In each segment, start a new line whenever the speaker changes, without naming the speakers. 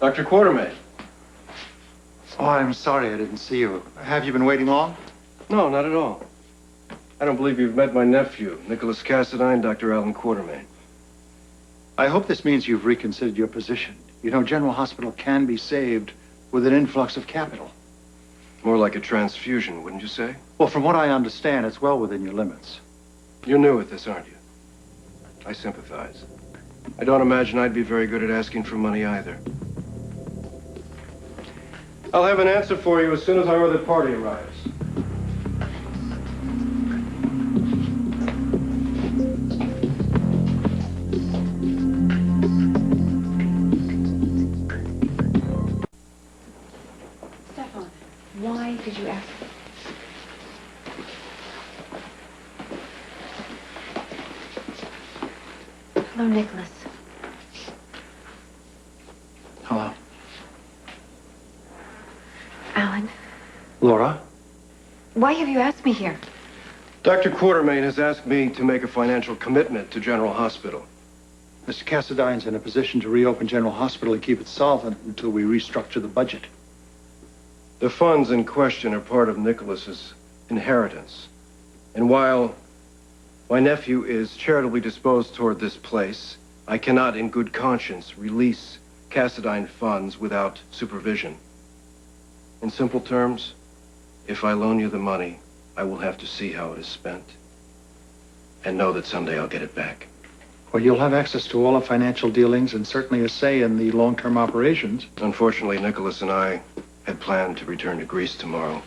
Dr. Quartermain.
Oh, I'm sorry I didn't see you. Have you been waiting long?
No, not at all. I don't believe you've met my nephew, Nikolas Cassadine, Dr. Alan Quartermain.
I hope this means you've reconsidered your position. You know, General Hospital can be saved with an influx of capital.
More like a transfusion, wouldn't you say?
Well, from what I understand, it's well within your limits.
You're new at this, aren't you? I sympathize. I don't imagine I'd be very good at asking for money either. I'll have an answer for you as soon as our other party arrives.
Stefan, why did you ask me? Hello, Nikolas.
Hello.
Alan,
Laura?
why have you asked me here?
Dr. Quartermain has asked me to make a financial commitment to General Hospital.
Mr. Cassadine's in a position to reopen General Hospital and keep it solvent until we restructure the budget.
The funds in question are part of Nikolas's inheritance. And while my nephew is charitably disposed toward this place, I cannot in good conscience release Cassadine funds without supervision. In simple terms, if I loan you the money, I will have to see how it is spent and know that someday I'll get it back.
Well, you'll have access to all the financial dealings and certainly a say in the long-term operations.
Unfortunately, Nikolas and I had planned to return to Greece tomorrow.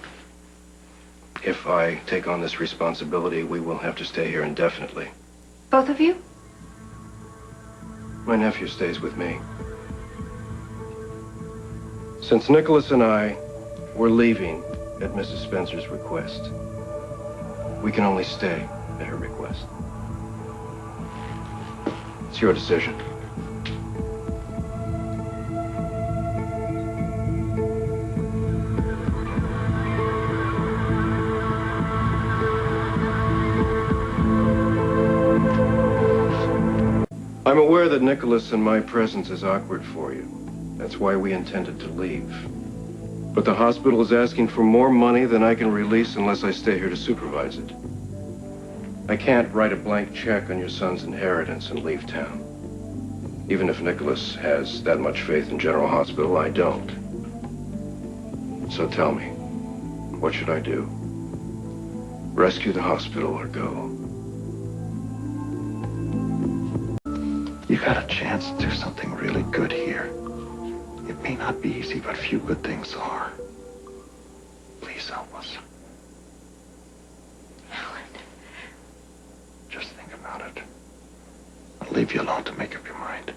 If I take on this responsibility, we will have to stay here indefinitely.
Both of you?
My nephew stays with me. Since Nikolas and I were leaving at Mrs. Spencer's request, we can only stay at her request. It's your decision. I'm aware that Nikolas and my presence is awkward for you. That's why we intended to leave. But the hospital is asking for more money than I can release unless I stay here to supervise it. I can't write a blank check on your son's inheritance and leave town. Even if Nikolas has that much faith in General Hospital, I don't. So tell me, what should I do? Rescue the hospital or go?
You got a chance to do something really good here. It may not be easy, but few good things are. Please help us.
Alan.
Just think about it. I'll leave you alone to make up your mind.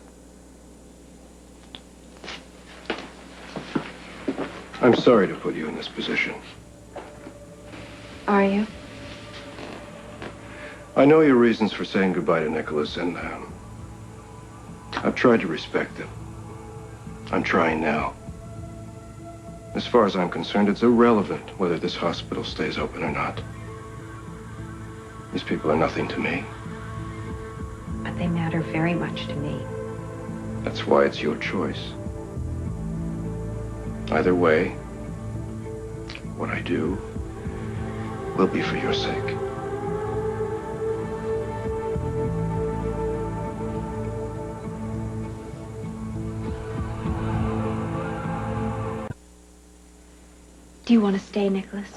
I'm sorry to put you in this position.
Are you?
I know your reasons for saying goodbye to Nikolas, and I've tried to respect them. I'm trying now. As far as I'm concerned, it's irrelevant whether this hospital stays open or not. These people are nothing to me.
But they matter very much to me.
That's why it's your choice. Either way, what I do will be for your sake.
Do you want to stay, Nikolas?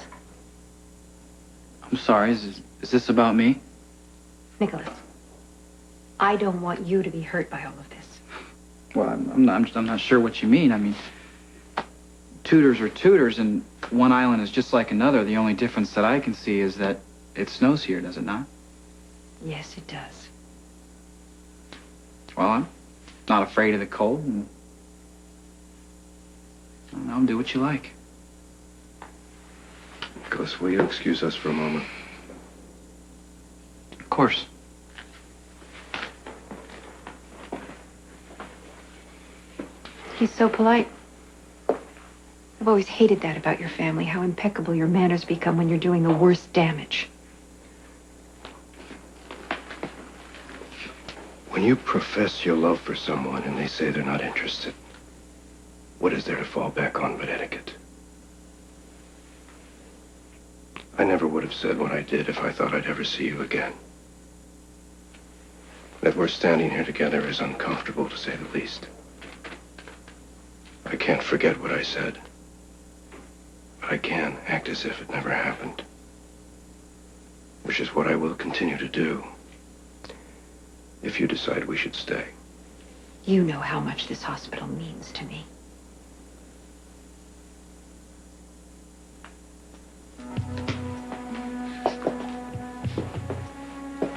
I'm sorry, is this about me?
Nikolas, I don't want you to be hurt by all of this.
Well, I'm not sure what you mean. I mean, tutors are tutors, and one island is just like another. The only difference that I can see is that it snows here, does it not?
Yes, it does.
Well, I'm not afraid of the cold. And I don't know, do what you like.
Nikolas, will you excuse us for a moment?
Of course.
He's so polite. I've always hated that about your family, how impeccable your manners become when you're doing the worst damage.
When you profess your love for someone and they say they're not interested, What is there to fall back on but etiquette? I never would have said what I did if I thought I'd ever see you again. That we're standing here together is uncomfortable, to say the least. I can't forget what I said. But I can act as if it never happened. Which is what I will continue to do. If you decide we should stay.
You know how much this hospital means to me.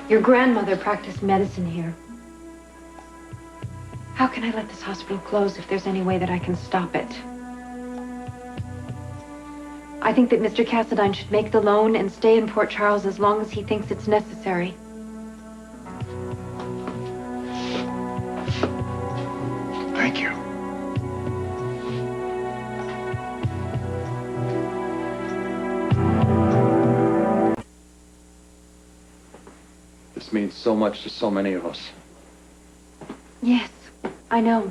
Your grandmother practiced medicine here. How can I let this hospital close if there's any way that I can stop it? I think that Mr. Cassadine should make the loan and stay in Port Charles as long as he thinks it's necessary.
Thank you. This means so much to so many of us.
Yes, I know.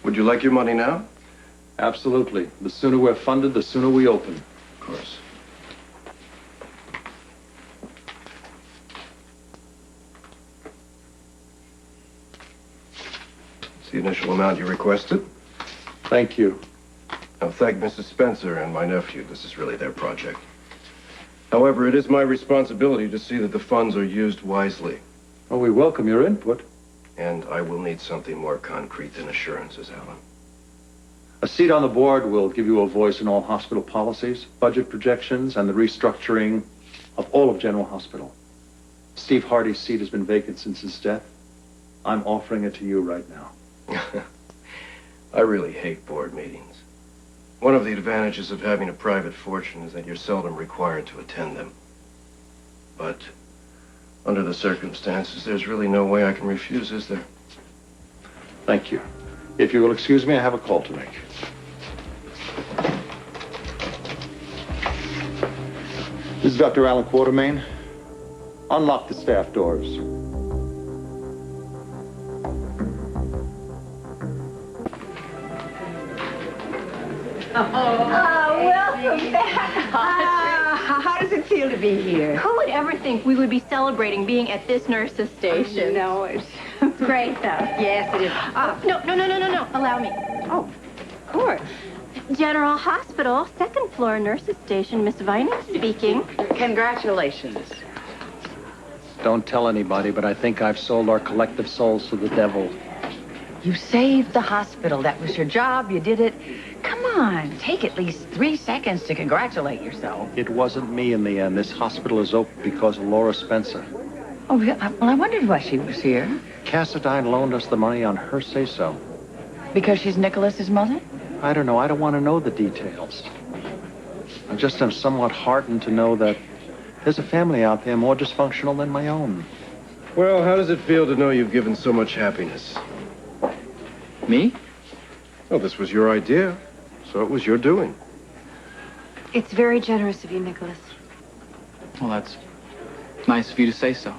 Would you like your money now?
Absolutely. The sooner we're funded, the sooner we open.
Of course. It's the initial amount you requested.
Thank you.
Now, thank Mrs. Spencer and my nephew. This is really their project. However, it is my responsibility to see that the funds are used wisely.
Well, we welcome your input.
And I will need something more concrete than assurances, Alan.
A seat on the board will give you a voice in all hospital policies, budget projections, and the restructuring of all of General Hospital. Steve Hardy's seat has been vacant since his death. I'm offering it to you right now.
I really hate board meetings. One of the advantages of having a private fortune is that you're seldom required to attend them. But under the circumstances, there's really no way I can refuse, is there?
Thank you. If you will excuse me, I have a call to make. This is Dr. Alan Quartermain. Unlock the staff doors.
Welcome back. How does it feel to be here?
Who would ever think we would be celebrating being at this nurse's station?
No, it's
Great, though.
yes, it is.
No. Allow me.
Oh, of course.
General Hospital, second floor nurse's station. Miss Vining speaking.
Congratulations.
Don't tell anybody, but I think I've sold our collective souls to the devil.
You saved the hospital. That was your job. You did it. Come on, take at least 3 seconds to congratulate yourself.
It wasn't me in the end. This hospital is open because of Laura Spencer.
Oh, well, I wondered why she was here.
Cassadine loaned us the money on her say-so.
Because she's Nikolas's mother?
I don't know. I don't want to know the details. I just am somewhat heartened to know that there's a family out there more dysfunctional than my own.
Well, how does it feel to know you've given so much happiness?
Me?
Well, this was your idea, so it was your doing.
It's very generous of you, Nikolas.
Well, that's nice of you to say so.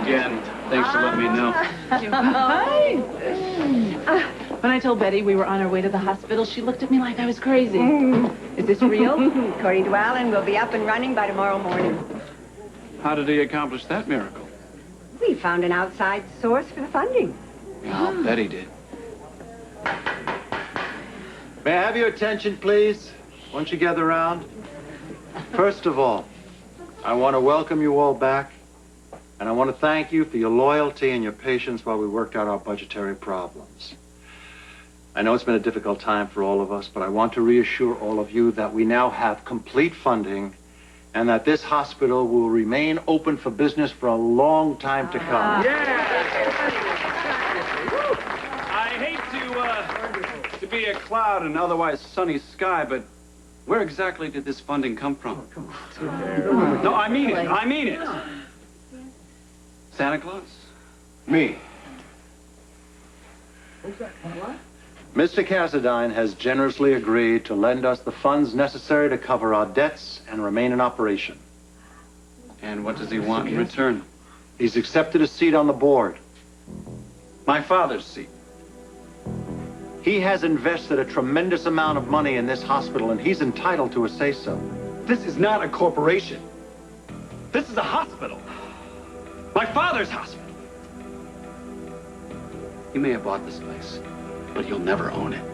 Again, thanks for letting me know.
When I told Betty we were on our way to the hospital, she looked at me like I was crazy. Is this real?
According to Alan, we'll be up and running by tomorrow morning.
How did he accomplish that miracle?
We found an outside source for the funding.
I'll bet he did.
May I have your attention, please? Won't you gather around? First of all, I want to welcome you all back, and I want to thank you for your loyalty and your patience while we worked out our budgetary problems. I know it's been a difficult time for all of us, but I want to reassure all of you that we now have complete funding and that this hospital will remain open for business for a long time to come.
I hate to be a cloud in an otherwise sunny sky, but where exactly did this funding come from? No, I mean it. I mean it. Santa Claus?
Me.
Mr. Cassadine has generously agreed to lend us the funds necessary to cover our debts and remain in operation.
And what does he want in return?
He's accepted a seat on the board.
My father's seat.
He has invested a tremendous amount of money in this hospital, and he's entitled to a say-so.
This is not a corporation. This is a hospital. My father's hospital. You may have bought this place, but you'll never own it.